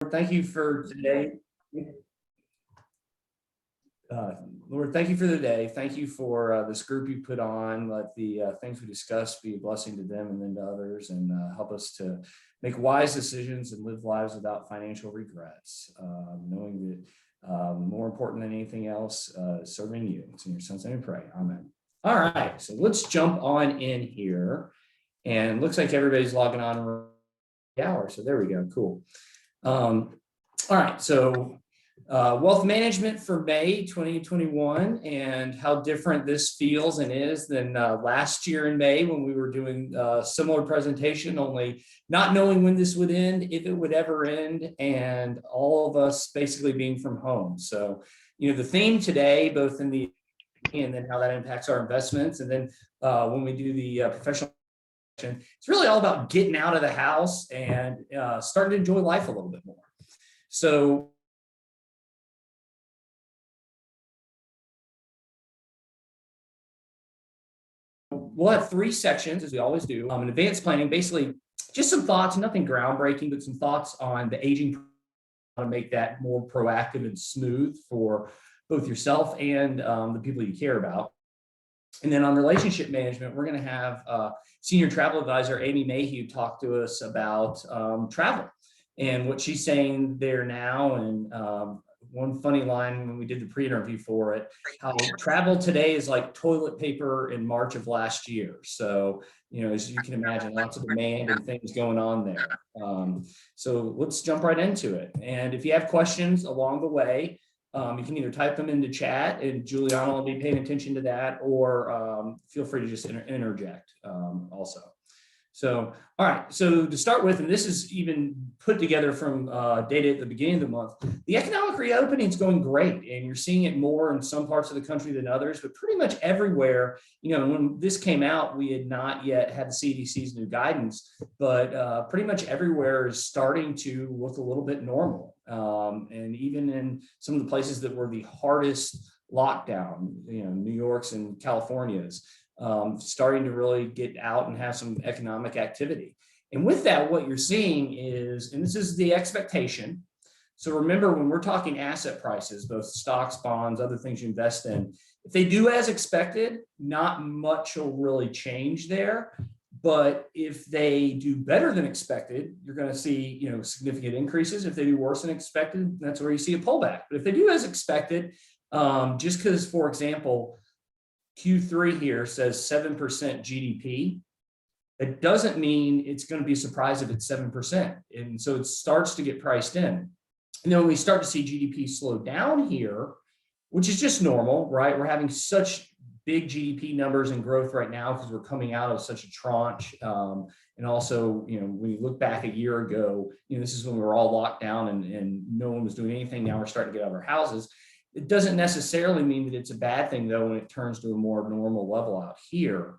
Thank you for today. Lord, thank you for the day. Thank you for this group you put on. Let the things we discuss be a blessing to them and then to others, and help us to make wise decisions and live lives without financial regrets, knowing that more important than anything else, serving you. It's in your son's name we pray. Amen. All right, so let's jump on in here. And it looks like everybody's logging on around the hour. So there we go. Cool. All right, so wealth management for May 2021, and how different this feels and is than last year in May when we were doing a similar presentation, only not knowing when this would end, if it would ever end, and all of us basically being from home. So, the theme today, both in the and then how that impacts our investments, and then when we do the professional, it's really all about getting out of the house and starting to enjoy life a little bit more. So we'll have three sections, as we always do. In advanced planning, basically just some thoughts, nothing groundbreaking, but some thoughts on the aging, how to make that more proactive and smooth for both yourself and the people you care about. And then on relationship management, we're going to have senior travel advisor Amy Mayhue talk to us about travel and what she's saying there now. And one funny line when we did the pre-interview for it, how travel today is like toilet paper in March of last year. So, as you can imagine, lots of demand and things going on there. So let's jump right into it. And if you have questions along the way, you can either type them into chat, and Juliana will be paying attention to that, or feel free to just interject also. So, all right, so to start with, and this is even put together from data at the beginning of the month, the economic reopening is going great, and you're seeing it more in some parts of the country than others, but pretty much everywhere. When this came out, we had not yet had the CDC's new guidance, but pretty much everywhere is starting to look a little bit normal. And even in some of the places that were the hardest lockdown, New York's and California's, starting to really get out and have some economic activity. And with that, what you're seeing is, and this is the expectation. So remember, when we're talking asset prices, both stocks, bonds, other things you invest in, if they do as expected, not much will really change there. But if they do better than expected, you're going to see, significant increases. If they do worse than expected, that's where you see a pullback. But if they do as expected, just because, for example, Q3 here says 7% GDP, it doesn't mean it's going to be a surprise if it's 7%. And so it starts to get priced in. And then when we start to see GDP slow down here, which is just normal, right? We're having such big GDP numbers and growth right now because we're coming out of such a tranche. And also, when you look back a year ago, this is when we were all locked down and no one was doing anything. Now we're starting to get out of our houses. It doesn't necessarily mean that it's a bad thing, though, when it turns to a more normal level out here.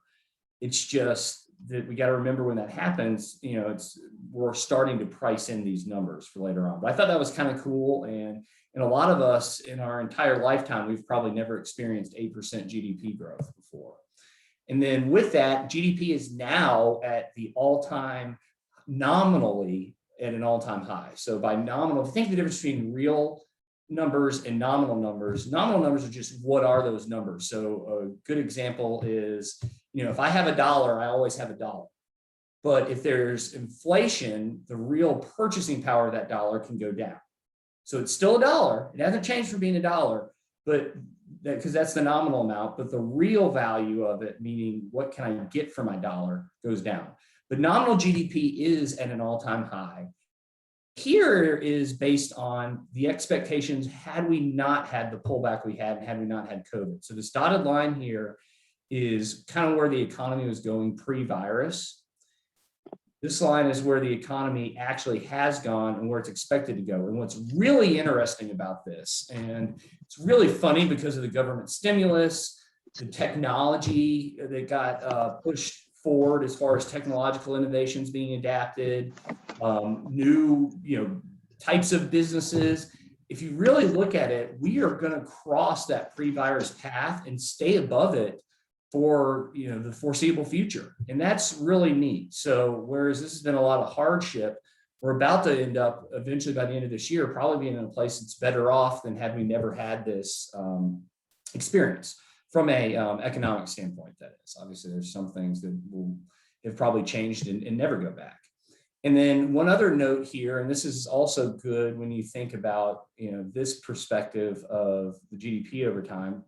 It's just that we got to remember when that happens, we're starting to price in these numbers for later on. But I thought that was kind of cool. And a lot of us in our entire lifetime, we've probably never experienced 8% GDP growth before. And then with that, GDP is now at the all-time, nominally at an all-time high. So by nominal, if you think of the difference between real numbers and nominal numbers are just what are those numbers. So a good example is, if I have $1, I always have $1. But if there's inflation, the real purchasing power of that dollar can go down. So it's still $1. It hasn't changed from being $1, but because that's the nominal amount, but the real value of it, meaning what can I get for my dollar, goes down. But nominal GDP is at an all-time high. Here is based on the expectations had we not had the pullback we had and had we not had COVID. So this dotted line here is kind of where the economy was going pre-virus. This line is where the economy actually has gone and where it's expected to go. And what's really interesting about this, and it's really funny because of the government stimulus, the technology that got pushed forward as far as technological innovations being adapted, new types of businesses. If you really look at it, we are going to cross that pre-virus path and stay above it for the foreseeable future, and that's really neat. So whereas this has been a lot of hardship, we're about to end up eventually by the end of this year, probably being in a place that's better off than had we never had this experience from a economic standpoint. That is, obviously, there's some things that will have probably changed and never go back. And then one other note here, and this is also good when you think about, this perspective of the GDP over time.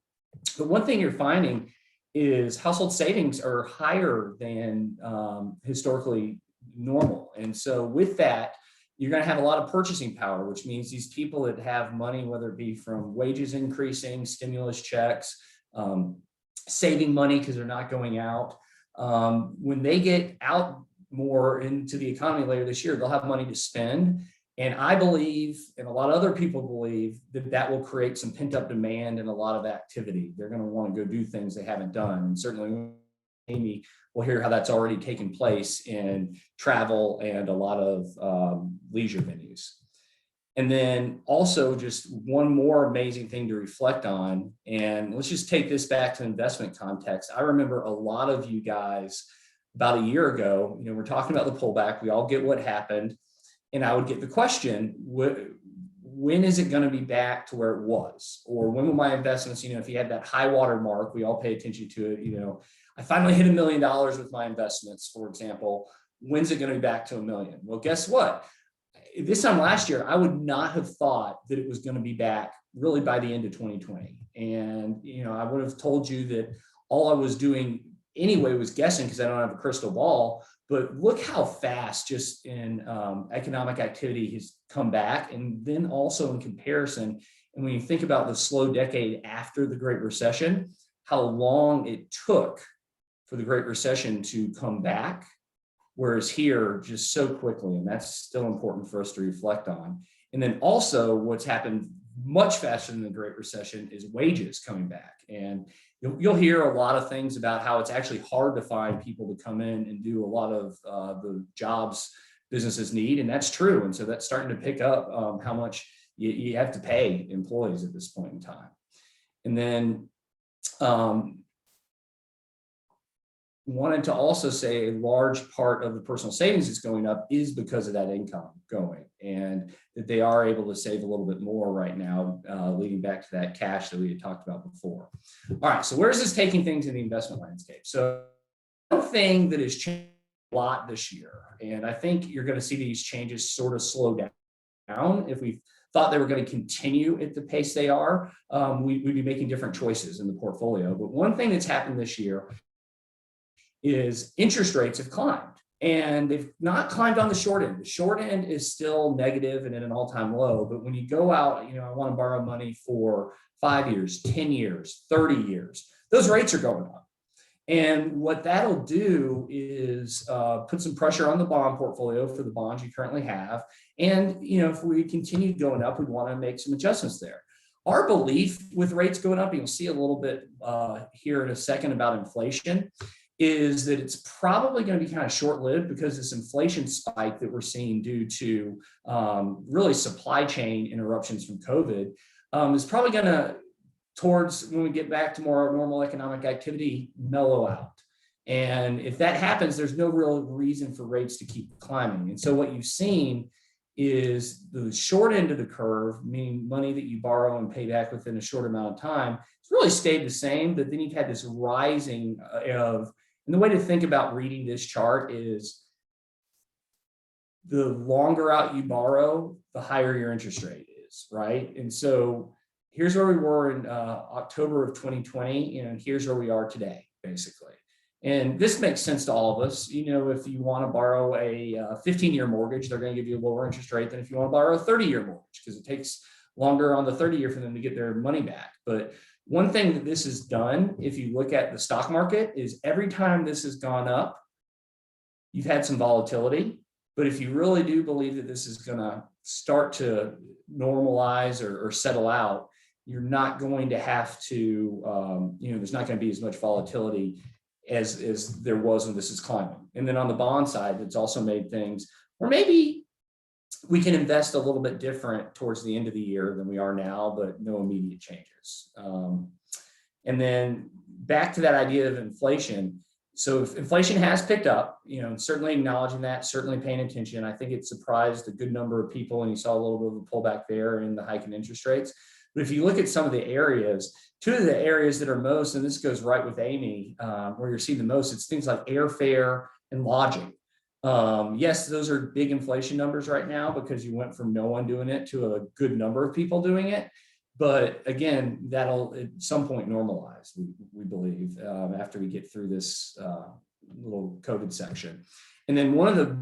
But one thing you're finding is household savings are higher than historically normal. And so with that, you're going to have a lot of purchasing power, which means these people that have money, whether it be from wages increasing, stimulus checks, saving money because they're not going out, when they get out more into the economy later this year, they'll have money to spend. And I believe, and a lot of other people believe, that that will create some pent-up demand and a lot of activity. They're going to want to go do things they haven't done. And certainly Amy will hear how that's already taken place in travel and a lot of leisure venues. And then also just one more amazing thing to reflect on, and let's just take this back to investment context. I remember a lot of you guys about a year ago, we're talking about the pullback. We all get what happened. And I would get the question, when is it going to be back to where it was? Or when will my investments, if you had that high water mark, we all pay attention to it. I finally hit $1 million with my investments, for example. When's it going to be back to $1 million? Well, guess what? This time last year, I would not have thought that it was going to be back really by the end of 2020. And, I would have told you that all I was doing anyway was guessing because I don't have a crystal ball. But look how fast just in economic activity has come back. And then also in comparison, and when you think about the slow decade after the Great Recession, how long it took for the Great Recession to come back, whereas here just so quickly. And that's still important for us to reflect on. And then also what's happened much faster than the Great Recession is wages coming back. And you'll hear a lot of things about how it's actually hard to find people to come in and do a lot of the jobs businesses need. And that's true. And so that's starting to pick up how much you have to pay employees at this point in time. And then wanted to also say a large part of the personal savings that's going up is because of that income going, and that they are able to save a little bit more right now, leading back to that cash that we had talked about before. All right, so where's this taking things in the investment landscape? So one thing that has changed a lot this year, and I think you're going to see these changes sort of slow down. If we thought they were going to continue at the pace they are, we'd be making different choices in the portfolio. But one thing that's happened this year is interest rates have climbed, and they've not climbed on the short end. The short end is still negative and at an all-time low. But when you go out, I want to borrow money for 5 years, 10 years, 30 years, those rates are going up. And what that'll do is put some pressure on the bond portfolio for the bonds you currently have. And, if we continue going up, we'd want to make some adjustments there. Our belief with rates going up, and you'll see a little bit here in a second about inflation, is that it's probably going to be kind of short-lived, because this inflation spike that we're seeing due to really supply chain interruptions from COVID is probably going to, towards when we get back to more normal economic activity, mellow out. And if that happens, there's no real reason for rates to keep climbing. And so what you've seen is the short end of the curve, meaning money that you borrow and pay back within a short amount of time, it's really stayed the same. But then you've had this rising of, and the way to think about reading this chart is the longer out you borrow, the higher your interest rate is, right? And so here's where we were in October of 2020, and here's where we are today, basically. And this makes sense to all of us. If you want to borrow a 15-year mortgage, they're going to give you a lower interest rate than if you want to borrow a 30-year mortgage, because it takes longer on the 30-year for them to get their money back. But one thing that this has done, if you look at the stock market, is every time this has gone up, you've had some volatility. But if you really do believe that this is going to start to normalize or settle out, you're not going to have to, there's not going to be as much volatility as there was when this is climbing. And then on the bond side, it's also made things, or maybe we can invest a little bit different towards the end of the year than we are now, but no immediate changes. And then back to that idea of inflation. So if inflation has picked up, certainly acknowledging that, certainly paying attention. I think it surprised a good number of people, and you saw a little bit of a pullback there in the hike in interest rates. But if you look at some of the areas, two of the areas that are most, and this goes right with Amy, where you're seeing the most, it's things like airfare and lodging. Yes, those are big inflation numbers right now because you went from no one doing it to a good number of people doing it. But again, that'll at some point normalize, we believe, after we get through this little COVID section. And then one of the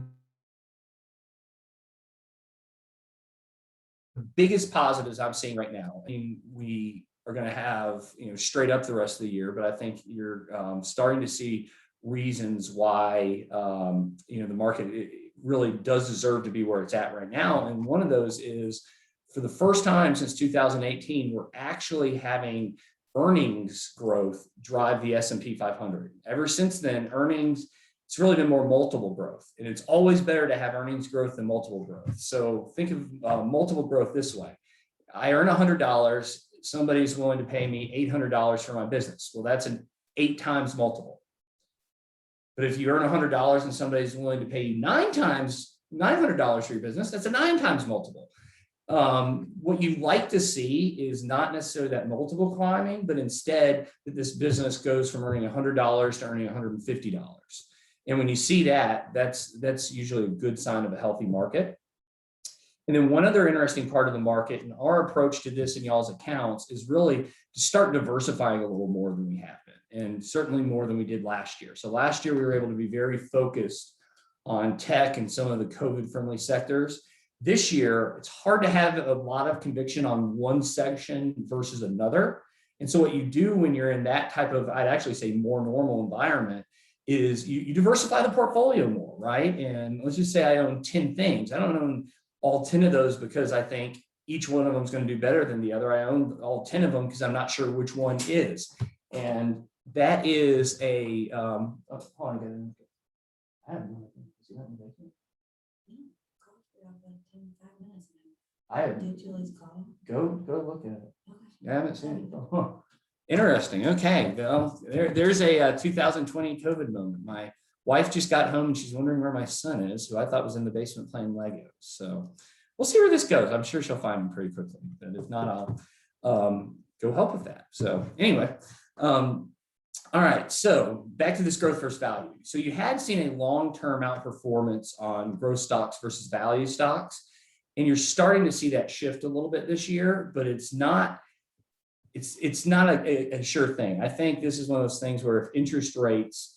biggest positives I'm seeing right now, I mean, we are going to have, straight up the rest of the year, but I think you're starting to see reasons why, the market really does deserve to be where it's at right now. And one of those is, for the first time since 2018, we're actually having earnings growth drive the S&P 500. Ever since then, earnings, it's really been more multiple growth. And it's always better to have earnings growth than multiple growth. So think of multiple growth this way. I earn $100. Somebody's willing to pay me $800 for my business. Well, that's an 8 times multiple. But if you earn $100 and somebody's willing to pay you $900 for your business, that's a 9 times multiple. What you like to see is not necessarily that multiple climbing, but instead that this business goes from earning $100 to earning $150. And when you see that, that's usually a good sign of a healthy market. And then one other interesting part of the market, and our approach to this in y'all's accounts, is really to start diversifying a little more than we have been, and certainly more than we did last year. So last year we were able to be very focused on tech and some of the COVID-friendly sectors. This year, it's hard to have a lot of conviction on one section versus another. And so what you do when you're in that type of, I'd actually say more normal environment, is you diversify the portfolio more, right? And let's just say I own 10 things. I don't own all 10 of those because I think each one of them is going to do better than the other. I own all 10 of them because I'm not sure which one is. And that is a, hold on, I have no idea. Is that in the basement? I have. Did Julie's call? Go look at it. Okay. I haven't seen it. Oh, interesting. Okay. Well, there's a 2020 COVID moment. My wife just got home and she's wondering where my son is, who I thought was in the basement playing Legos. So we'll see where this goes. I'm sure she'll find him pretty quickly. But if not, I'll go help with that. So anyway, all right. So back to this growth versus value. So you had seen a long-term outperformance on growth stocks versus value stocks. And you're starting to see that shift a little bit this year, but it's not a sure thing. I think this is one of those things where if interest rates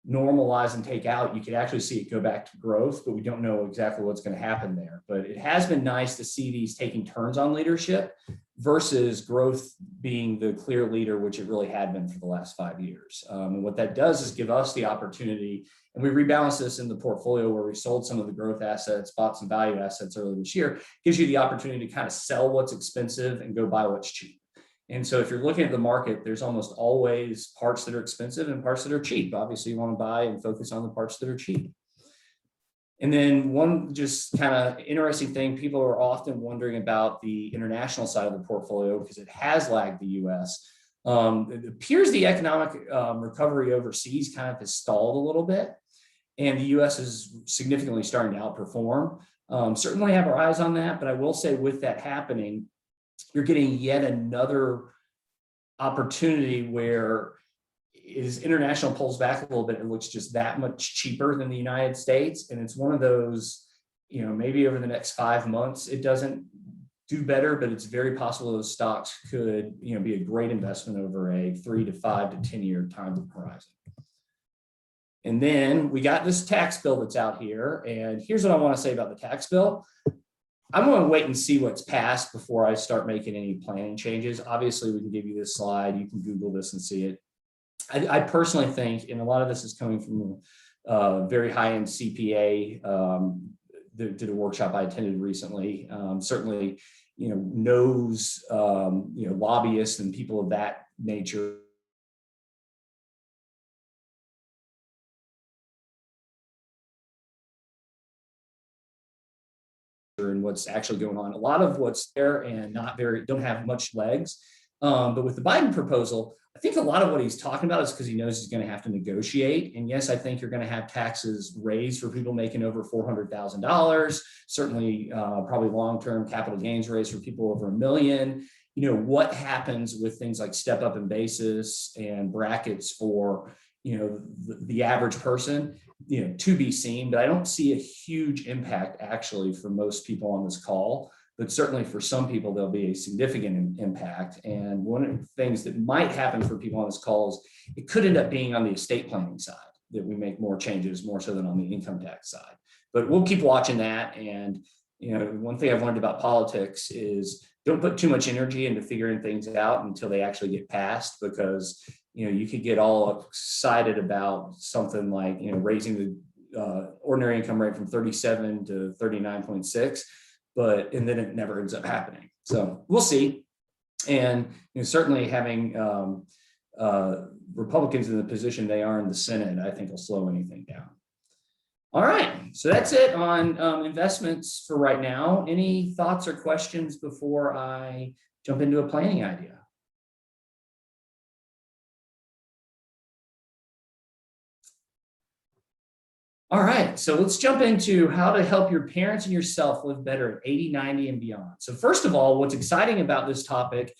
normalize and take out, you could actually see it go back to growth, but we don't know exactly what's going to happen there. But it has been nice to see these taking turns on leadership versus growth being the clear leader, which it really had been for the last 5 years. And what that does is give us the opportunity, and we rebalanced this in the portfolio where we sold some of the growth assets, bought some value assets earlier this year, gives you the opportunity to kind of sell what's expensive and go buy what's cheap. And so if you're looking at the market, there's almost always parts that are expensive and parts that are cheap. Obviously, you want to buy and focus on the parts that are cheap. And then one just kind of interesting thing, people are often wondering about the international side of the portfolio because it has lagged the US. It appears the economic recovery overseas kind of has stalled a little bit, and the US is significantly starting to outperform. Certainly have our eyes on that, but I will say with that happening, you're getting yet another opportunity where as international pulls back a little bit, it looks just that much cheaper than the United States. And it's one of those, maybe over the next 5 months, it doesn't do better, but it's very possible those stocks could, be a great investment over a 3 to 5 to 10 year time horizon. And then we got this tax bill that's out here. And here's what I want to say about the tax bill. I'm going to wait and see what's passed before I start making any planning changes. Obviously, we can give you this slide. You can Google this and see it. I personally think, and a lot of this is coming from a very high-end CPA, did a workshop I attended recently, certainly, knows, lobbyists and people of that nature. And what's actually going on. A lot of what's there and don't have much legs But with the Biden proposal, I think a lot of what he's talking about is because he knows he's going to have to negotiate. And yes, I think you're going to have taxes raised for people making over $400,000. Certainly, probably long-term capital gains raised for people over $1 million. What happens with things like step up in basis and brackets for the average person, to be seen. But I don't see a huge impact actually for most people on this call. But certainly for some people, there'll be a significant impact. And one of the things that might happen for people on this call is it could end up being on the estate planning side that we make more changes, more so than on the income tax side. But we'll keep watching that. And one thing I've learned about politics is don't put too much energy into figuring things out until they actually get passed, because you could get all excited about something like raising the ordinary income rate from 37 to 39.6. And then it never ends up happening. So we'll see. And certainly having Republicans in the position they are in the Senate, I think will slow anything down. All right, so that's it on investments for right now. Any thoughts or questions before I jump into a planning idea? All right, so let's jump into how to help your parents and yourself live better at 80, 90, and beyond. So first of all, what's exciting about this topic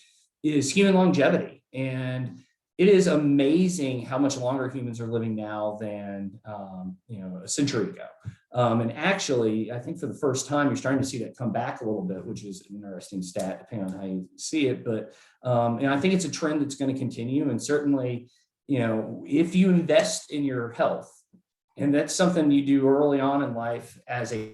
is human longevity. And it is amazing how much longer humans are living now than a century ago. And actually, I think for the first time, you're starting to see that come back a little bit, which is an interesting stat, depending on how you see it. But I think it's a trend that's going to continue. And certainly, if you invest in your health, and that's something you do early on in life as a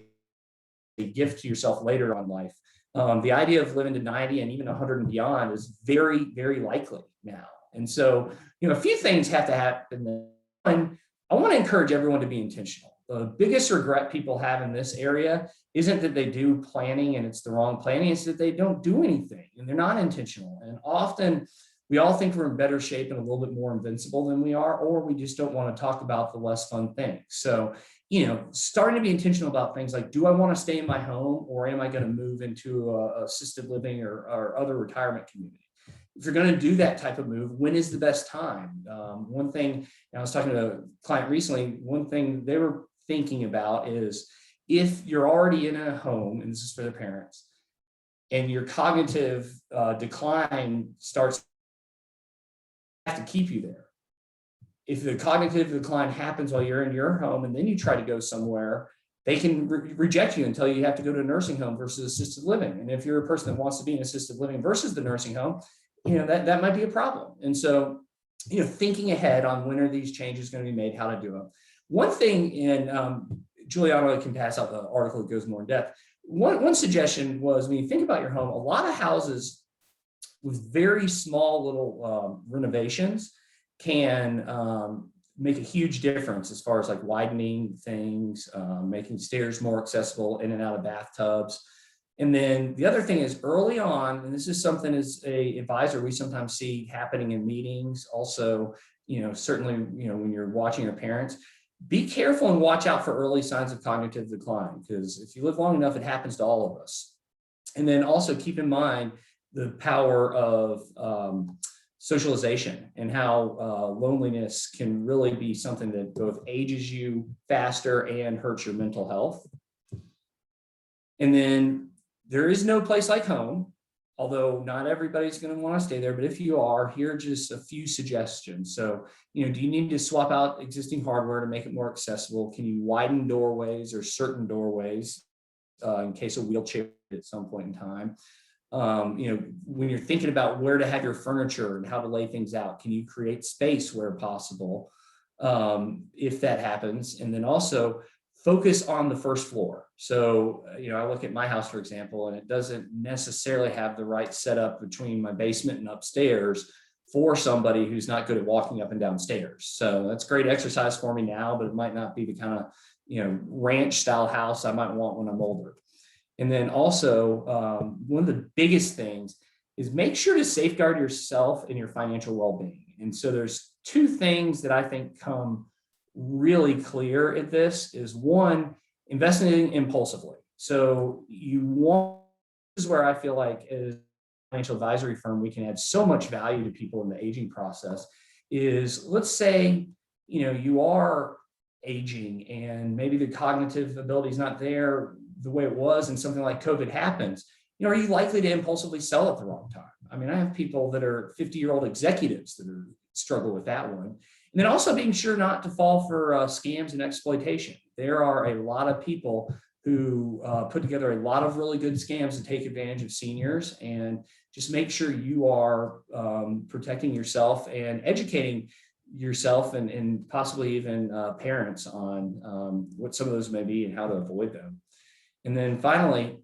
gift to yourself later on in life. The idea of living to 90 and even 100 and beyond is very, very likely now. And so, a few things have to happen. One, I want to encourage everyone to be intentional. The biggest regret people have in this area isn't that they do planning and it's the wrong planning, it's that they don't do anything and they're not intentional. And often, we all think we're in better shape and a little bit more invincible than we are, or we just don't want to talk about the less fun things. So, starting to be intentional about things like, do I want to stay in my home or am I going to move into a assisted living or other retirement community? If you're going to do that type of move, when is the best time? One thing, I was talking to a client recently, one thing they were thinking about is if you're already in a home, and this is for the parents, and your cognitive decline starts to keep you there. If the cognitive decline happens while you're in your home and then you try to go somewhere, they can reject you and tell you have to go to a nursing home versus assisted living. And if you're a person that wants to be in assisted living versus the nursing home, that might be a problem. And so, thinking ahead on when are these changes going to be made, how to do them. One thing, and Juliana can pass out the article that goes more in depth. One suggestion was when you think about your home, a lot of houses with very small little renovations can make a huge difference as far as like widening things, making stairs more accessible in and out of bathtubs. And then the other thing is early on, and this is something as a advisor we sometimes see happening in meetings. Also, certainly, when you're watching your parents, be careful and watch out for early signs of cognitive decline, because if you live long enough, it happens to all of us. And then also keep in mind the power of socialization and how loneliness can really be something that both ages you faster and hurts your mental health. And then there is no place like home, although not everybody's going to want to stay there. But if you are, here are just a few suggestions. So, do you need to swap out existing hardware to make it more accessible? Can you widen doorways or certain doorways in case a wheelchair at some point in time? When you're thinking about where to have your furniture and how to lay things out, can you create space where possible if that happens? And then also focus on the first floor. So, I look at my house, for example, and it doesn't necessarily have the right setup between my basement and upstairs for somebody who's not good at walking up and down stairs. So that's great exercise for me now, but it might not be the kind of, ranch style house I might want when I'm older. And then also, one of the biggest things is make sure to safeguard yourself and your financial well-being. And so there's two things that I think come really clear at this is one, investing impulsively. So this is where I feel like as financial advisory firm, we can add so much value to people in the aging process is, let's say, you are aging and maybe the cognitive ability is not there the way it was, and something like COVID happens. Are you likely to impulsively sell at the wrong time? I mean, I have people that are 50-year-old executives that struggle with that one. And then also being sure not to fall for scams and exploitation. There are a lot of people who put together a lot of really good scams to take advantage of seniors, and just make sure you are protecting yourself and educating yourself and possibly even parents on what some of those may be and how to avoid them. And then finally,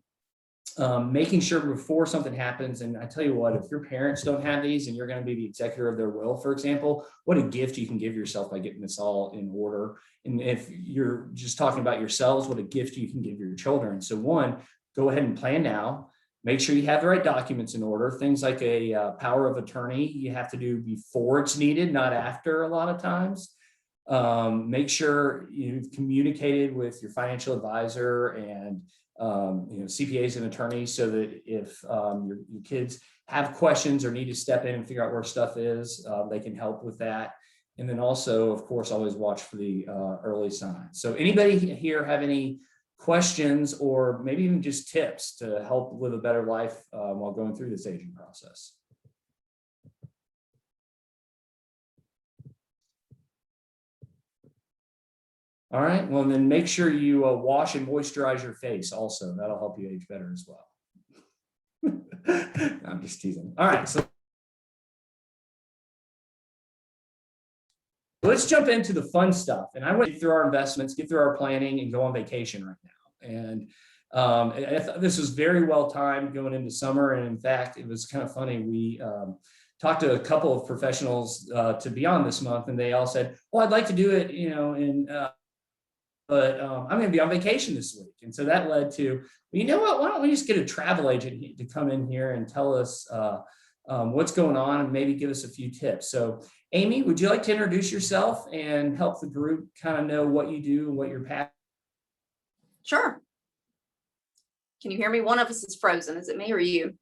making sure before something happens, and I tell you what, if your parents don't have these and you're going to be the executor of their will, for example, what a gift you can give yourself by getting this all in order. And if you're just talking about yourselves, what a gift you can give your children. So one, go ahead and plan now. Make sure you have the right documents in order. Things like a power of attorney, you have to do before it's needed, not after a lot of times. Make sure you've communicated with your financial advisor and CPAs and attorneys, so that if your kids have questions or need to step in and figure out where stuff is, they can help with that. And then also, of course, always watch for the early signs. So anybody here have any questions or maybe even just tips to help live a better life while going through this aging process? All right, well, then make sure you wash and moisturize your face also. That'll help you age better as well. I'm just teasing. All right, so let's jump into the fun stuff. And I went through our investments, get through our planning, and go on vacation right now. And I thought this was very well timed going into summer. And in fact, it was kind of funny. We talked to a couple of professionals to be on this month, and they all said, "Well, I'd like to do it, but I'm going to be on vacation this week." And so that led to, well, you know what, why don't we just get a travel agent to come in here and tell us what's going on and maybe give us a few tips. So Amy, would you like to introduce yourself and help the group kind of know what you do and what your passion? Sure. Can you hear me? One of us is frozen. Is it me or you?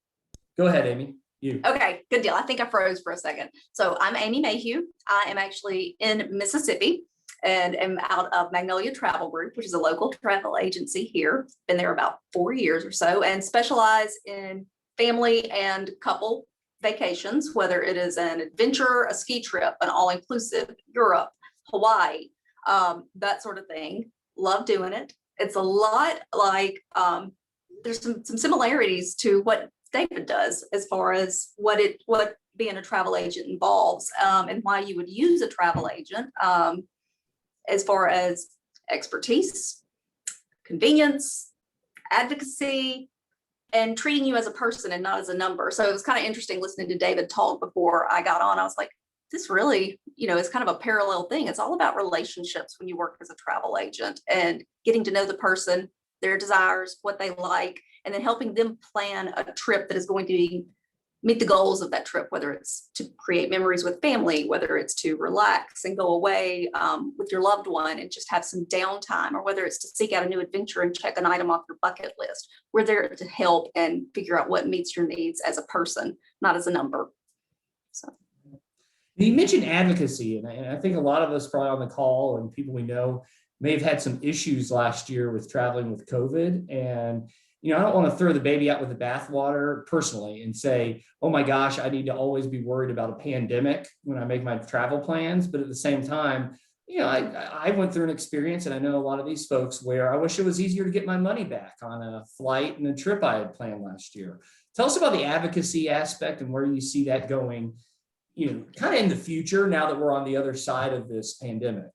Go ahead, Amy. You. Okay, good deal. I think I froze for a second. So I'm Amy Mayhue. I am actually in Mississippi and am out of Magnolia Travel Group, which is a local travel agency here. Been there about 4 years or so, and specialize in family and couple vacations, whether it is an adventure, a ski trip, an all-inclusive, Europe, Hawaii, that sort of thing. Love doing it. It's a lot like, there's some similarities to what David does as far as what being a travel agent involves, and why you would use a travel agent, as far as expertise, convenience, advocacy, and treating you as a person and not as a number. So it was kind of interesting listening to David talk before I got on. I was like, this really, is kind of a parallel thing. It's all about relationships when you work as a travel agent, and getting to know the person, their desires, what they like, and then helping them plan a trip that is going to meet the goals of that trip, whether it's to create memories with family, whether it's to relax and go away with your loved one and just have some downtime, or whether it's to seek out a new adventure and check an item off your bucket list. We're there to help and figure out what meets your needs as a person, not as a number. So. You mentioned advocacy, and I think a lot of us probably on the call and people we know may have had some issues last year with traveling with COVID. And I don't want to throw the baby out with the bathwater personally and say, oh my gosh, I need to always be worried about a pandemic when I make my travel plans. But at the same time, I went through an experience, and I know a lot of these folks, where I wish it was easier to get my money back on a flight and a trip I had planned last year. Tell us about the advocacy aspect and where you see that going, kind of in the future now that we're on the other side of this pandemic.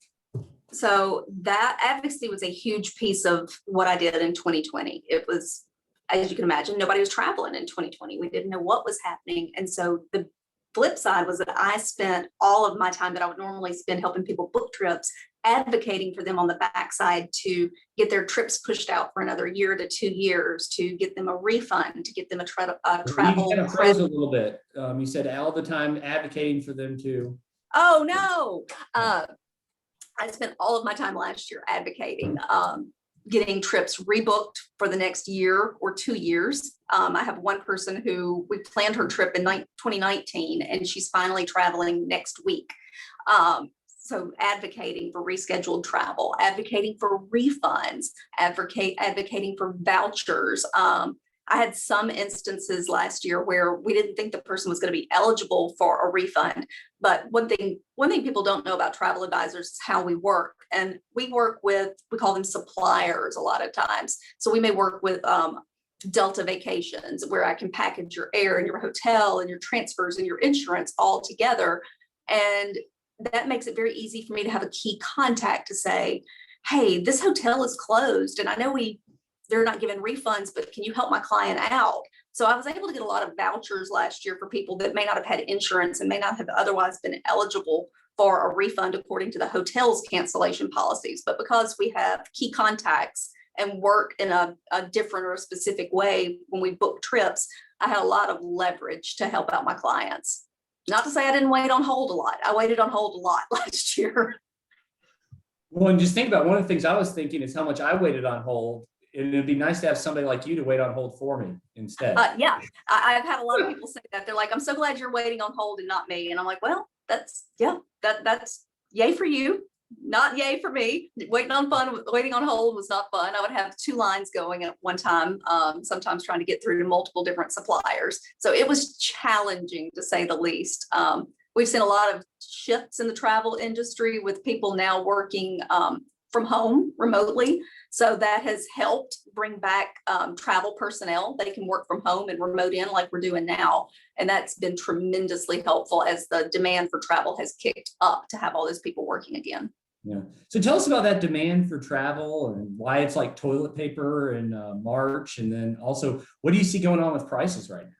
So that advocacy was a huge piece of what I did in 2020. It was, as you can imagine, nobody was traveling in 2020. We didn't know what was happening. And so the flip side was that I spent all of my time that I would normally spend helping people book trips, advocating for them on the backside to get their trips pushed out for another year to 2 years, to get them a refund, to get them a travel credit. Froze a little bit. You said all the time advocating for them to. Oh no. I spent all of my time last year advocating getting trips rebooked for the next year or 2 years. I have one person who we planned her trip in 2019, and she's finally traveling next week. So advocating for rescheduled travel, advocating for refunds, advocating for vouchers. I had some instances last year where we didn't think the person was going to be eligible for a refund. But one thing people don't know about travel advisors is how we work. And we call them suppliers a lot of times. So we may work with Delta Vacations, where I can package your air and your hotel and your transfers and your insurance all together. And that makes it very easy for me to have a key contact to say, hey, this hotel is closed. And I know they're not giving refunds, but can you help my client out? So I was able to get a lot of vouchers last year for people that may not have had insurance and may not have otherwise been eligible for a refund according to the hotel's cancellation policies. But because we have key contacts and work in a different or a specific way when we book trips, I had a lot of leverage to help out my clients. Not to say I didn't wait on hold a lot. I waited on hold a lot last year. Well, and just think about one of the things I was thinking is how much I waited on hold. And it'd be nice to have somebody like you to wait on hold for me instead. Yeah, I've had a lot of people say that. They're like, I'm so glad you're waiting on hold and not me. And I'm like, well, that's yay for you, not yay for me. Waiting on hold was not fun. I would have 2 lines going at one time, sometimes trying to get through to multiple different suppliers. So it was challenging, to say the least. We've seen a lot of shifts in the travel industry with people now working from home remotely. So that has helped bring back travel personnel. They can work from home and remote in like we're doing now. And that's been tremendously helpful as the demand for travel has kicked up to have all those people working again. Yeah. So tell us about that demand for travel and why it's like toilet paper in March. And then also, what do you see going on with prices right now?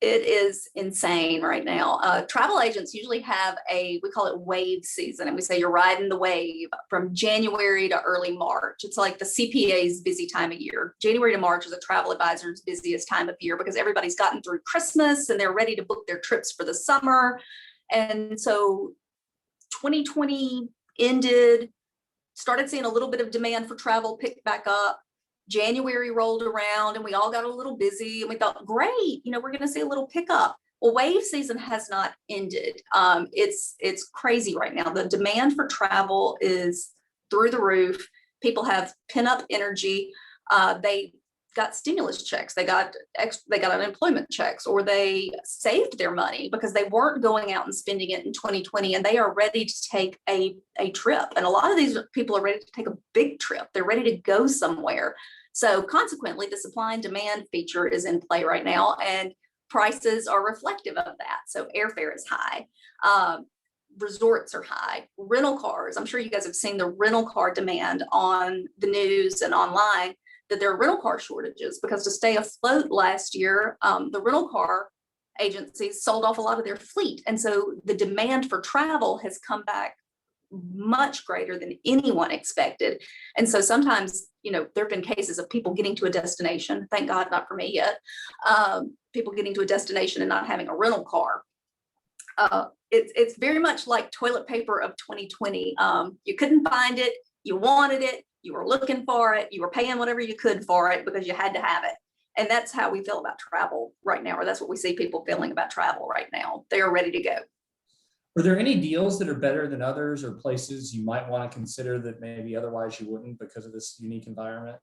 It is insane right now. Travel agents usually have we call it wave season. And we say you're riding the wave from January to early March. It's like the CPA's busy time of year. January to March is a travel advisor's busiest time of year because everybody's gotten through Christmas and they're ready to book their trips for the summer. And so 2020 ended, started seeing a little bit of demand for travel pick back up. January rolled around and we all got a little busy and we thought, great, we're going to see a little pickup. Well, wave season has not ended. It's crazy right now. The demand for travel is through the roof. People have pent up energy. They got stimulus checks. They got unemployment checks, or they saved their money because they weren't going out and spending it in 2020, and they are ready to take a trip. And a lot of these people are ready to take a big trip. They're ready to go somewhere. So consequently, the supply and demand feature is in play right now, and prices are reflective of that. So airfare is high. Resorts are high. Rental cars. I'm sure you guys have seen the rental car demand on the news and online, that there are rental car shortages because to stay afloat last year, the rental car agencies sold off a lot of their fleet. And so the demand for travel has come back much greater than anyone expected. And so sometimes, there have been cases of people getting to a destination, thank God not for me yet, people getting to a destination and not having a rental car. It's very much like toilet paper of 2020. You couldn't find it, you wanted it, you were looking for it, you were paying whatever you could for it because you had to have it. And that's how we feel about travel right now, or that's what we see people feeling about travel right now. They are ready to go. Are there any deals that are better than others, or places you might want to consider that maybe otherwise you wouldn't because of this unique environment?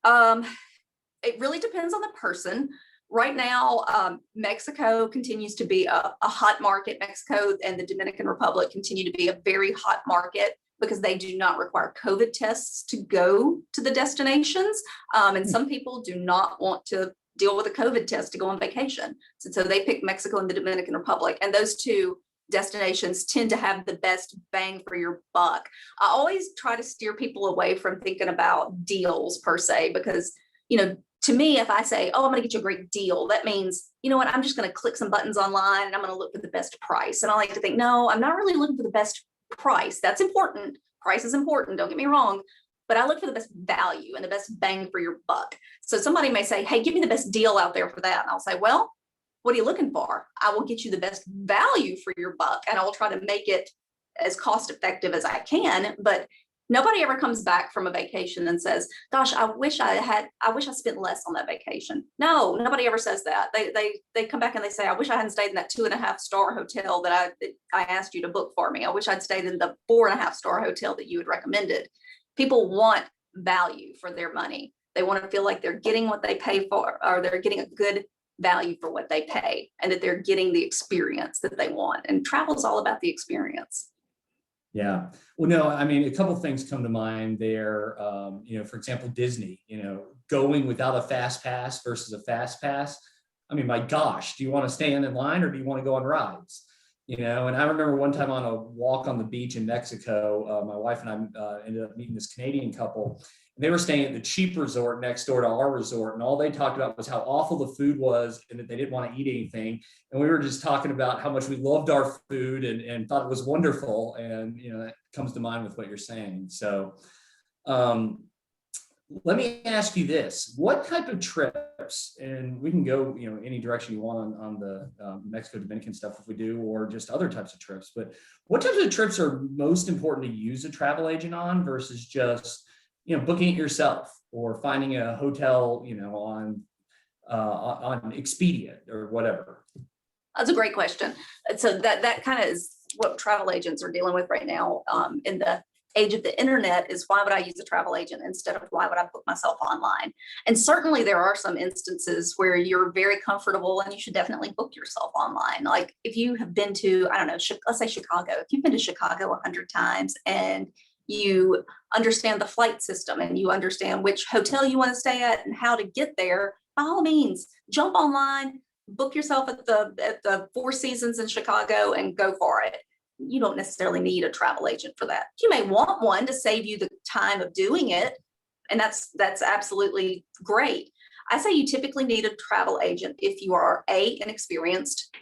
It really depends on the person. Right now, Mexico continues to be a hot market. Mexico and the Dominican Republic continue to be a very hot market because they do not require COVID tests to go to the destinations. And some people do not want to deal with a COVID test to go on vacation. So they pick Mexico and the Dominican Republic. And those two destinations tend to have the best bang for your buck. I always try to steer people away from thinking about deals per se, because, to me, if I say, oh, I'm going to get you a great deal, that means, I'm just going to click some buttons online and I'm going to look for the best price. And I like to think, no, I'm not really looking for the best price. That's important. Price is important. Don't get me wrong. But I look for the best value and the best bang for your buck. So somebody may say, hey, give me the best deal out there for that. And I'll say, well, what are you looking for? I will get you the best value for your buck, and I will try to make it as cost effective as I can. But Nobody ever comes back from a vacation and says, gosh, I wish I spent less on that vacation. No, nobody ever says that. They come back and they say, I wish I hadn't stayed in that 2.5-star hotel that I asked you to book for me. I wish I'd stayed in the 4.5-star hotel that you had recommended. People want value for their money. They want to feel like they're getting what they pay for, or they're getting a good value for what they pay, and that they're getting the experience that they want. And travel is all about the experience. Yeah. Well, no, I mean, a couple of things come to mind there. For example, Disney, going without a fast pass versus a fast pass. I mean, my gosh, do you want to stand in line or do you want to go on rides? And I remember one time on a walk on the beach in Mexico, my wife and I ended up meeting this Canadian couple. They were staying at the cheap resort next door to our resort, and all they talked about was how awful the food was and that they didn't want to eat anything. And we were just talking about how much we loved our food and thought it was wonderful. And, that comes to mind with what you're saying. So let me ask you this. What type of trips, and we can go, any direction you want on the Mexico Dominican stuff if we do, or just other types of trips, but what types of trips are most important to use a travel agent on versus just booking it yourself or finding a hotel, on Expedia or whatever? That's a great question. So that kind of is what travel agents are dealing with right now. In the age of the internet, is why would I use a travel agent instead of why would I book myself online? And certainly there are some instances where you're very comfortable and you should definitely book yourself online. Like if you have been to, I don't know, let's say Chicago. If you've been to Chicago 100 times and you understand the flight system and you understand which hotel you want to stay at and how to get there, by all means, jump online, book yourself at the Four Seasons in Chicago and go for it. You don't necessarily need a travel agent for that. You may want one to save you the time of doing it, and that's absolutely great. I say you typically need a travel agent if you are inexperienced,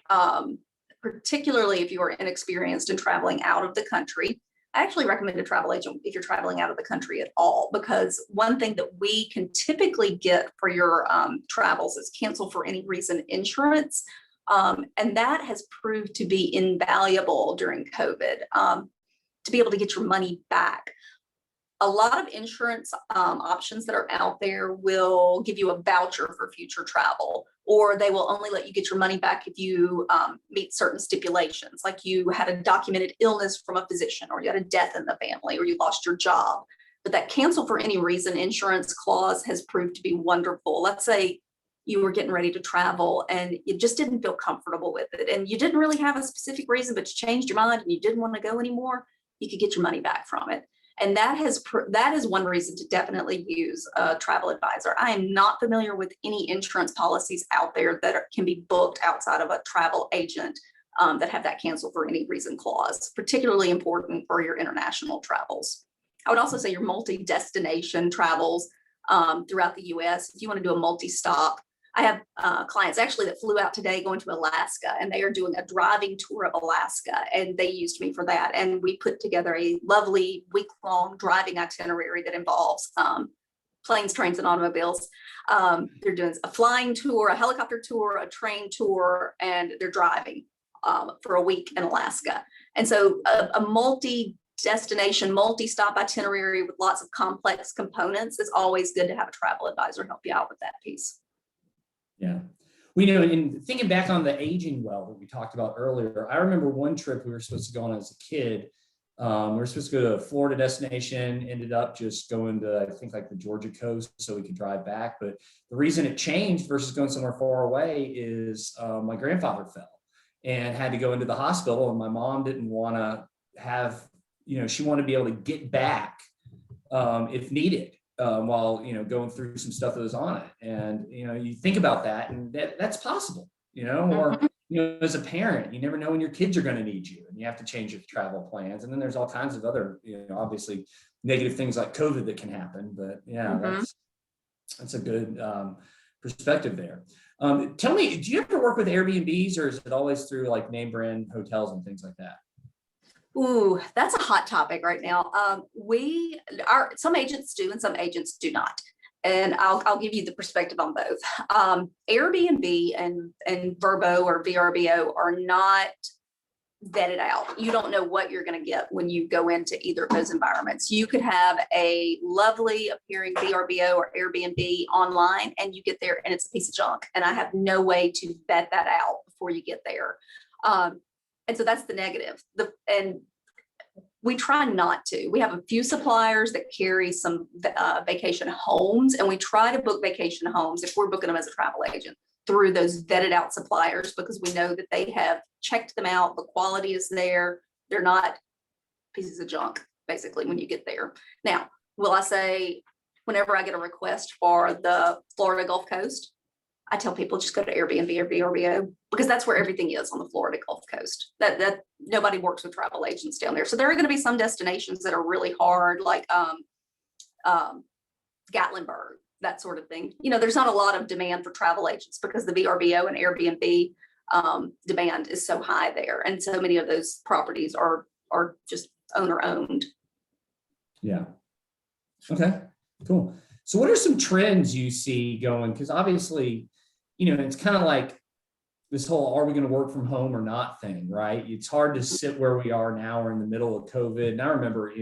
particularly if you are inexperienced in traveling out of the country. I actually recommend a travel agent if you're traveling out of the country at all, because one thing that we can typically get for your travels is cancel for any reason insurance. And that has proved to be invaluable during COVID, to be able to get your money back. A lot of insurance options that are out there will give you a voucher for future travel, or they will only let you get your money back if you meet certain stipulations, like you had a documented illness from a physician, or you had a death in the family, or you lost your job. But that cancel for any reason insurance clause has proved to be wonderful. Let's say you were getting ready to travel and you just didn't feel comfortable with it, and you didn't really have a specific reason, but you changed your mind and you didn't want to go anymore. You could get your money back from it. And that is one reason to definitely use a travel advisor. I am not familiar with any insurance policies out there that can be booked outside of a travel agent that have that cancel for any reason clause, particularly important for your international travels. I would also say your multi-destination travels throughout the US. If you want to do a multi-stop, I have clients actually that flew out today going to Alaska, and they are doing a driving tour of Alaska, and they used me for that. And we put together a lovely week-long driving itinerary that involves planes, trains, and automobiles. They're doing a flying tour, a helicopter tour, a train tour, and they're driving for a week in Alaska. And so a multi-destination, multi-stop itinerary with lots of complex components is always good to have a travel advisor help you out with that piece. Yeah. We know, in thinking back on the aging well that we talked about earlier, I remember one trip we were supposed to go on as a kid. We were supposed to go to a Florida destination, ended up just going to, I think, like the Georgia coast so we could drive back. But the reason it changed versus going somewhere far away is my grandfather fell and had to go into the hospital, and my mom didn't want to have, she wanted to be able to get back if needed. While going through some stuff that was on it, and you think about that, and that's possible, or as a parent, you never know when your kids are going to need you, and you have to change your travel plans. And then there's all kinds of other, obviously negative things like COVID that can happen. But yeah, that's a good perspective there. Tell me, do you ever work with Airbnbs, or is it always through like name brand hotels and things like that? Ooh, that's a hot topic right now. Some agents do and some agents do not. And I'll give you the perspective on both. Airbnb and Vrbo or VRBO are not vetted out. You don't know what you're going to get when you go into either of those environments. You could have a lovely appearing VRBO or Airbnb online, and you get there and it's a piece of junk. And I have no way to vet that out before you get there. And so that's the negative. And we try not to. We have a few suppliers that carry some vacation homes, and we try to book vacation homes if we're booking them as a travel agent through those vetted out suppliers, because we know that they have checked them out. The quality is there. They're not pieces of junk, basically, when you get there. Now, will I say, whenever I get a request for the Florida Gulf Coast, I tell people just go to Airbnb or VRBO, because that's where everything is on the Florida Gulf Coast. That nobody works with travel agents down there. So there are going to be some destinations that are really hard, like Gatlinburg, that sort of thing. There's not a lot of demand for travel agents because the VRBO and Airbnb demand is so high there. And so many of those properties are just owner owned. Yeah. Okay, cool. So what are some trends you see going? Because obviously, it's kind of like this whole, are we going to work from home or not thing, right? It's hard to sit where we are now. We're in the middle of COVID. And I remember,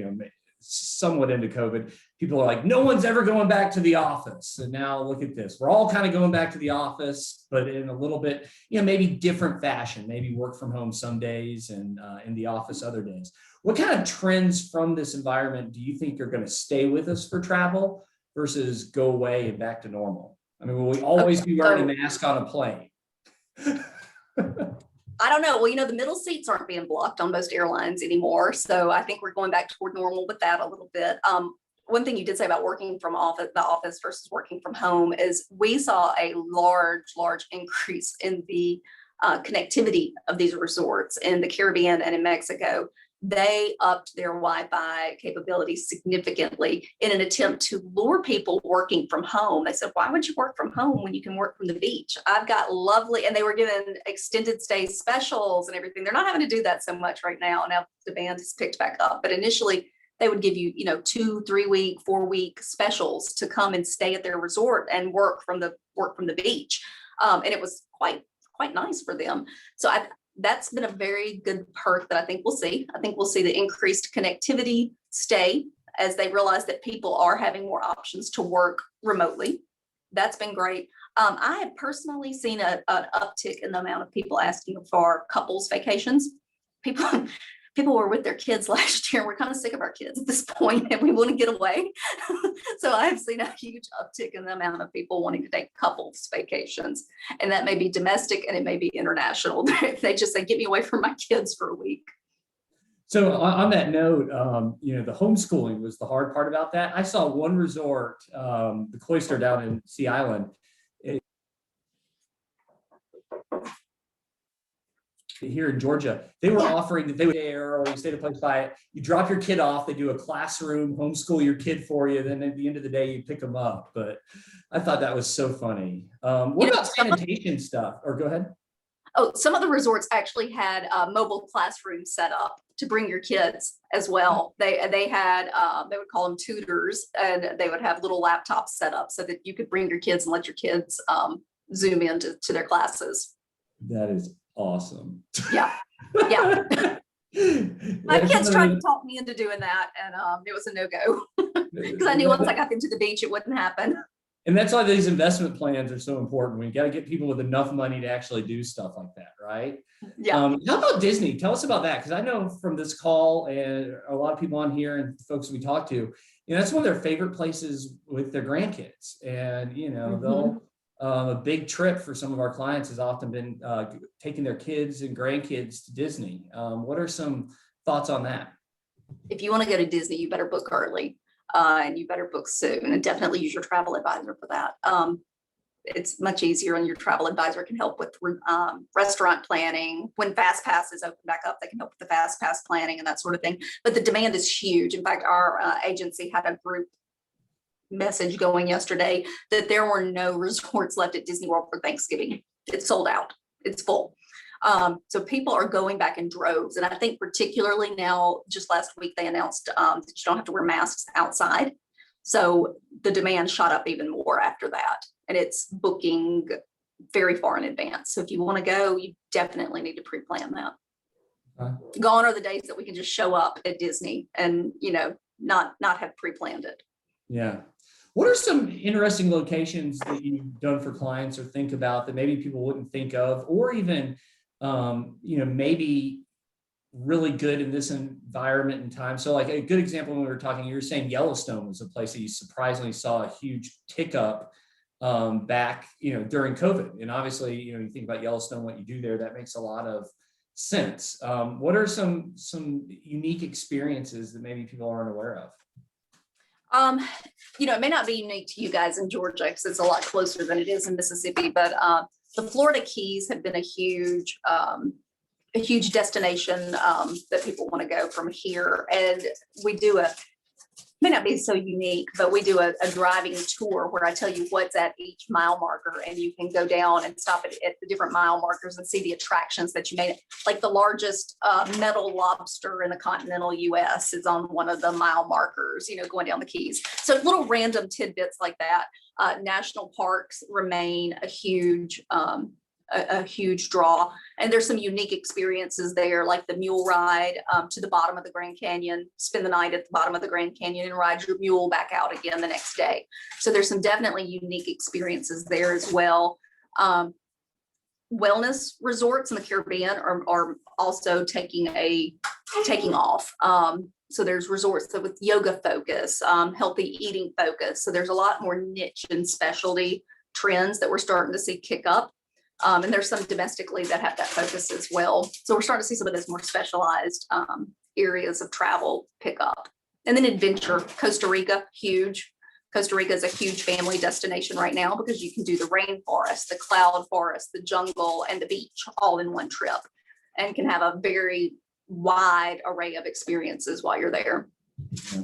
somewhat into COVID, people are like, no one's ever going back to the office. And now look at this. We're all kind of going back to the office, but in a little bit, maybe different fashion, maybe work from home some days and in the office other days. What kind of trends from this environment do you think are going to stay with us for travel versus go away and back to normal? I mean, will we always be wearing a mask on a plane? I don't know. Well, the middle seats aren't being blocked on most airlines anymore. So I think we're going back toward normal with that a little bit. One thing you did say about working from the office versus working from home is we saw a large increase in the connectivity of these resorts in the Caribbean and in Mexico. They upped their Wi-Fi capabilities significantly in an attempt to lure people working from home. They said, why would you work from home when you can work from the beach? I've got lovely, and they were given extended stay specials and everything. They're not having to do that so much right now. Now the demand has picked back up, but initially they would give you, 2, 3 week, 4 week specials to come and stay at their resort and work from the beach. And it was quite nice for them. So that's been a very good perk that I think we'll see. I think we'll see the increased connectivity stay as they realize that people are having more options to work remotely. That's been great. I have personally seen an uptick in the amount of people asking for couples vacations. People were with their kids last year. We're kind of sick of our kids at this point and we want to get away. So I've seen a huge uptick in the amount of people wanting to take couples vacations. And that may be domestic and it may be international. They just say, get me away from my kids for a week. So on that note, the homeschooling was the hard part about that. I saw one resort, the Cloister down in Sea Island. Here in Georgia, they were offering that they would there, or you stay at a place by it. You drop your kid off, they do a classroom, homeschool your kid for you. Then at the end of the day, you pick them up. But I thought that was so funny. What about sanitation stuff? Or go ahead. Oh, some of the resorts actually had mobile classrooms set up to bring your kids as well. They had, they would call them tutors, and they would have little laptops set up so that you could bring your kids and let your kids Zoom into their classes. That is awesome. Yeah. My kids tried to talk me into doing that, and it was a no-go because I knew once I got them to the beach, it wouldn't happen. And that's why these investment plans are so important. We got to get people with enough money to actually do stuff like that, right? Yeah. How about Disney? Tell us about that, because I know from this call and a lot of people on here and folks we talk to, that's one of their favorite places with their grandkids, and they'll. A big trip for some of our clients has often been taking their kids and grandkids to Disney. What are some thoughts on that? If you want to go to Disney, you better book early and you better book soon, and definitely use your travel advisor for that. It's much easier, and your travel advisor can help with restaurant planning. When Fast Passes open back up, they can help with the Fast Pass planning and that sort of thing. But the demand is huge. In fact, our agency had a group message going yesterday that there were no resorts left at Disney World for Thanksgiving. It's sold out. It's full. So people are going back in droves. And I think particularly now, just last week, they announced that you don't have to wear masks outside. So the demand shot up even more after that. And it's booking very far in advance. So if you want to go, you definitely need to pre-plan that. Gone are the days that we can just show up at Disney and, not have pre-planned it. Yeah. What are some interesting locations that you've done for clients or think about that maybe people wouldn't think of, or even, maybe really good in this environment and time? So like a good example, when we were talking, you were saying Yellowstone was a place that you surprisingly saw a huge tick up back, during COVID. And obviously, you think about Yellowstone, what you do there, that makes a lot of sense. What are some unique experiences that maybe people aren't aware of? It may not be unique to you guys in Georgia because it's a lot closer than it is in Mississippi, but the Florida Keys have been a huge destination that people want to go from here. And we do may not be so unique, but we do a driving tour where I tell you what's at each mile marker, and you can go down and stop at the different mile markers and see the attractions that you made. Like the largest metal lobster in the continental US is on one of the mile markers, going down the Keys. So little random tidbits like that. National parks remain a huge draw. And there's some unique experiences there, like the mule ride to the bottom of the Grand Canyon, spend the night at the bottom of the Grand Canyon and ride your mule back out again the next day. So there's some definitely unique experiences there as well. Wellness resorts in the Caribbean are also taking off. So there's resorts that with yoga focus, healthy eating focus. So there's a lot more niche and specialty trends that we're starting to see kick up. And there's some domestically that have that focus as well. So we're starting to see some of those more specialized areas of travel pick up. And then adventure, Costa Rica, huge. Costa Rica is a huge family destination right now because you can do the rainforest, the cloud forest, the jungle, and the beach all in one trip, and can have a very wide array of experiences while you're there. Yeah.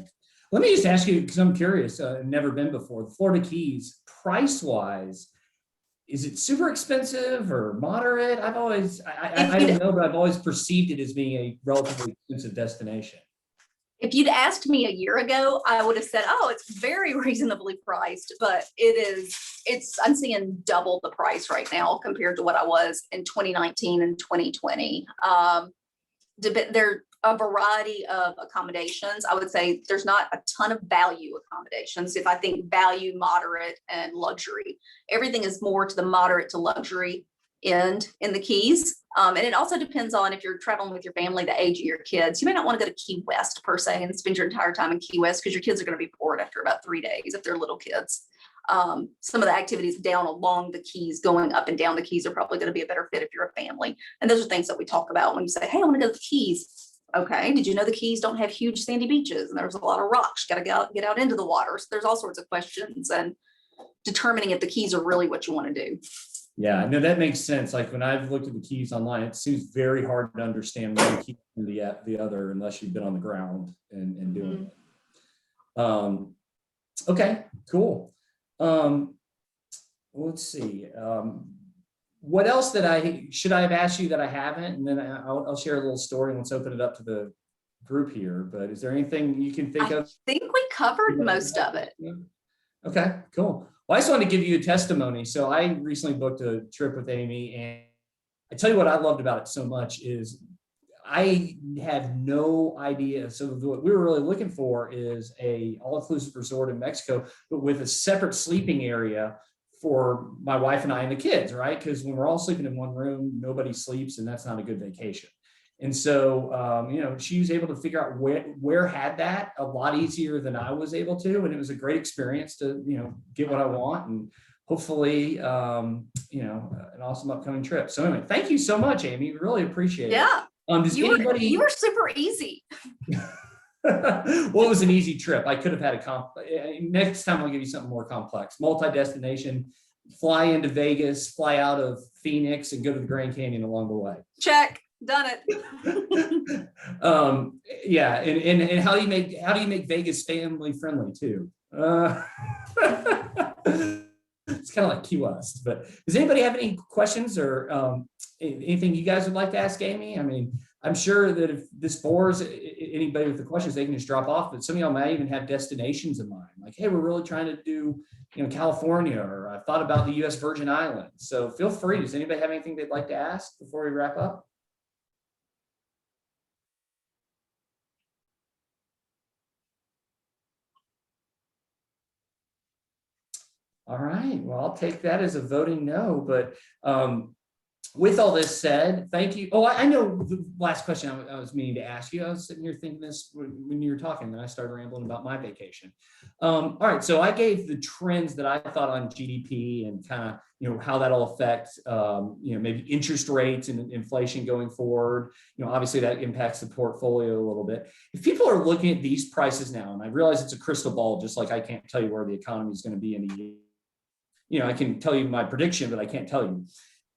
Let me just ask you, because I'm curious, I've never been before, the Florida Keys, price-wise, is it super expensive or moderate? I don't know, but I've always perceived it as being a relatively expensive destination. If you'd asked me a year ago, I would have said, oh, it's very reasonably priced, but I'm seeing double the price right now compared to what I was in 2019 and 2020. There are a variety of accommodations. I would say there's not a ton of value accommodations. If I think value, moderate, and luxury, everything is more to the moderate to luxury end in the Keys. And it also depends on if you're traveling with your family, the age of your kids. You may not want to go to Key West per se and spend your entire time in Key West because your kids are going to be bored after about 3 days if they're little kids. Some of the activities down along the Keys, going up and down the Keys, are probably going to be a better fit if you're a family. And those are things that we talk about when you say, hey, I want to go to the Keys. Okay, did you know the Keys don't have huge sandy beaches and there's a lot of rocks? You got to get out into the water. So there's all sorts of questions and determining if the Keys are really what you want to do. Yeah, no, that makes sense. Like when I've looked at the Keys online, it seems very hard to understand one key from the other unless you've been on the ground and doing it. Okay, cool. Let's see. What else should I have asked you that I haven't? And then I'll share a little story and let's open it up to the group here. But is there anything you can think of? I think we covered most of it. Okay, cool. Well, I just wanted to give you a testimony. So I recently booked a trip with Amy, and I tell you what I loved about it so much is I had no idea. So what we were really looking for is a all-inclusive resort in Mexico, but with a separate sleeping area for my wife and I and the kids, right? Because when we're all sleeping in one room, nobody sleeps, and that's not a good vacation. And so, she was able to figure out where had that a lot easier than I was able to. And it was a great experience to, get what I want and hopefully, an awesome upcoming trip. So anyway, thank you so much, Amy. We really appreciate it. Yeah. You were super easy. Well, it was an easy trip. I could have had next time I'll give you something more complex, multi-destination, fly into Vegas, fly out of Phoenix, and go to the Grand Canyon along the way. Check. Done it. Yeah, and how do you make Vegas family friendly too? It's kind of like Key West. But does anybody have any questions or anything you guys would like to ask Amy? I mean, I'm sure that if this bores anybody with the questions, they can just drop off. But some of y'all might even have destinations in mind, like, hey, we're really trying to do, California, or I thought about the U.S. Virgin Islands. So feel free. Does anybody have anything they'd like to ask before we wrap up? All right. Well, I'll take that as a voting no. But with all this said, thank you. Oh, I know the last question I was meaning to ask you. I was sitting here thinking this when you were talking, and I started rambling about my vacation. All right. So I gave the trends that I thought on GDP and kind of, how that'll affect, maybe interest rates and inflation going forward. Obviously that impacts the portfolio a little bit. If people are looking at these prices now, and I realize it's a crystal ball, just like I can't tell you where the economy is going to be in a year. I can tell you my prediction, but I can't tell you.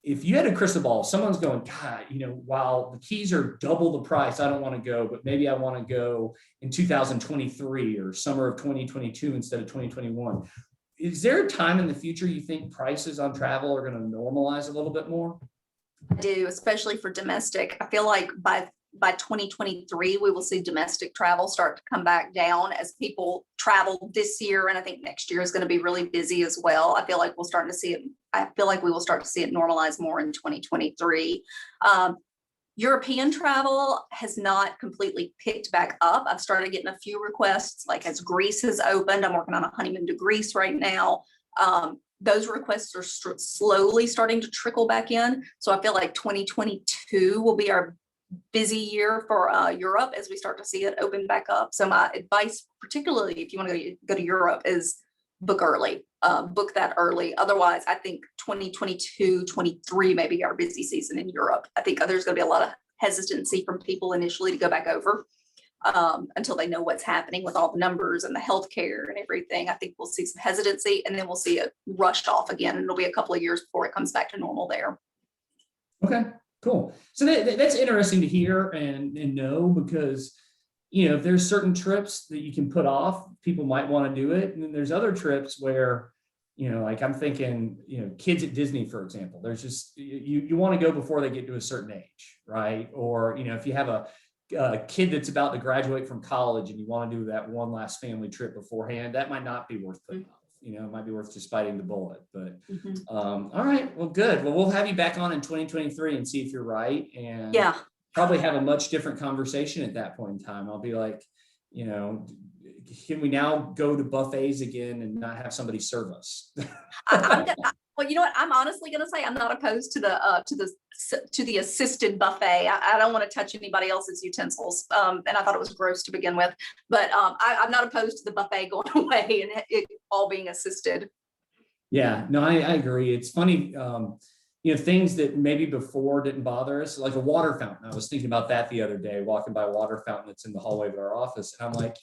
If you had a crystal ball, someone's going, God, while the keys are double the price, I don't want to go, but maybe I want to go in 2023 or summer of 2022 instead of 2021. Is there a time in the future you think prices on travel are going to normalize a little bit more? I do, especially for domestic. I feel like by 2023, we will see domestic travel start to come back down as people travel this year. And I think next year is going to be really busy as well. I feel like we will start to see it normalize more in 2023. European travel has not completely picked back up. I've started getting a few requests, like as Greece has opened. I'm working on a honeymoon to Greece right now. Those requests are slowly starting to trickle back in. So I feel like 2022 will be our busy year for Europe as we start to see it open back up. So my advice, particularly if you want to go to Europe, is book early, book that early. Otherwise, I think 2022, 23 may be our busy season in Europe. I think there's going to be a lot of hesitancy from people initially to go back over until they know what's happening with all the numbers and the healthcare and everything. I think we'll see some hesitancy, and then we'll see it rushed off again. And it'll be a couple of years before it comes back to normal there. Okay, cool. So that's interesting to hear and know, because if there's certain trips that you can put off, people might want to do it. And then there's other trips where, like I'm thinking, kids at Disney, for example, there's just, you want to go before they get to a certain age, right? Or, if you have a kid that's about to graduate from college and you want to do that one last family trip beforehand, that might not be worth putting off. It might be worth just biting the bullet. But all right, well, good. Well, we'll have you back on in 2023 and see if you're right. And probably have a much different conversation at that point in time. I'll be like, can we now go to buffets again and not have somebody serve us? Well, you know what? I'm honestly going to say I'm not opposed to the assisted buffet. I don't want to touch anybody else's utensils, and I thought it was gross to begin with. But I'm not opposed to the buffet going away and it all being assisted. Yeah, no, I agree. It's funny, things that maybe before didn't bother us, like a water fountain. I was thinking about that the other day, walking by a water fountain that's in the hallway of our office, and I'm like,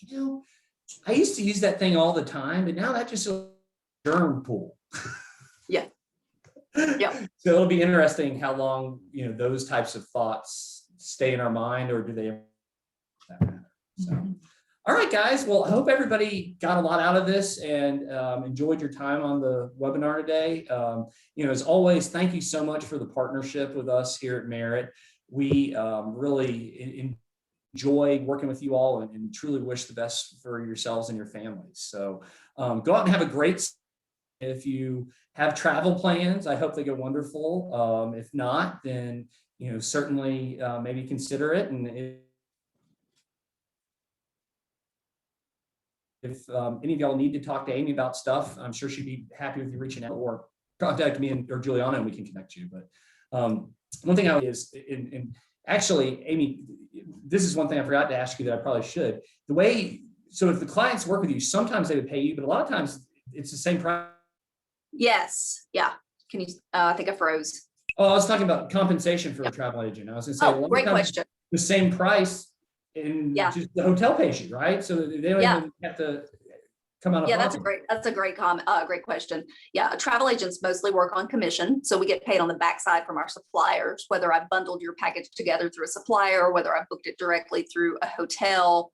I used to use that thing all the time, but now that's just a germ pool. Yeah. So it'll be interesting how long, those types of thoughts stay in our mind, or do they? So, all right, guys. Well, I hope everybody got a lot out of this and enjoyed your time on the webinar today. As always, thank you so much for the partnership with us here at Merit. We really enjoy working with you all and truly wish the best for yourselves and your families. So go out and have a great. If you have travel plans, I hope they go wonderful. If not, then certainly maybe consider it. And if any of y'all need to talk to Amy about stuff, I'm sure she'd be happy with you reaching out, or contact me or Juliana and we can connect you. But one thing actually, Amy, this is one thing I forgot to ask you that I probably should. So if the clients work with you, sometimes they would pay you, but a lot of times it's the same price. Yes. Yeah. Can you, I think I froze. Oh, I was talking about compensation for a travel agent. I was going to say, great question. The same price and just the hotel pays you, right? So they don't even have to come out of pocket. That's a great question. Yeah. Travel agents mostly work on commission. So we get paid on the backside from our suppliers, whether I bundled your package together through a supplier or whether I booked it directly through a hotel.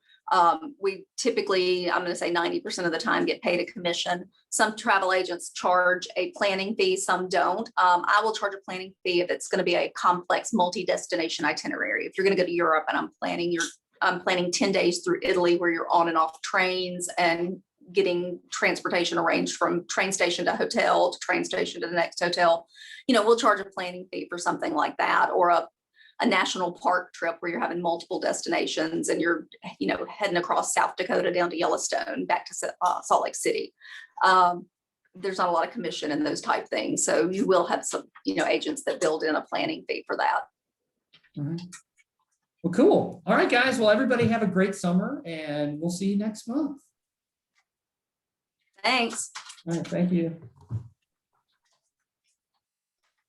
We typically, I'm going to say 90% of the time, get paid a commission. Some travel agents charge a planning fee, some don't. I will charge a planning fee if it's going to be a complex multi-destination itinerary. If you're going to go to Europe and I'm planning 10 days through Italy where you're on and off trains and getting transportation arranged from train station to hotel to train station to the next hotel, we'll charge a planning fee for something like that, or a national park trip where you're having multiple destinations and you're, heading across South Dakota down to Yellowstone, back to Salt Lake City. there's not a lot of commission in those type things. So you will have some, agents that build in a planning fee for that. All right. Well, cool. All right, guys. Well, everybody have a great summer, and we'll see you next month. Thanks. All right. Thank you.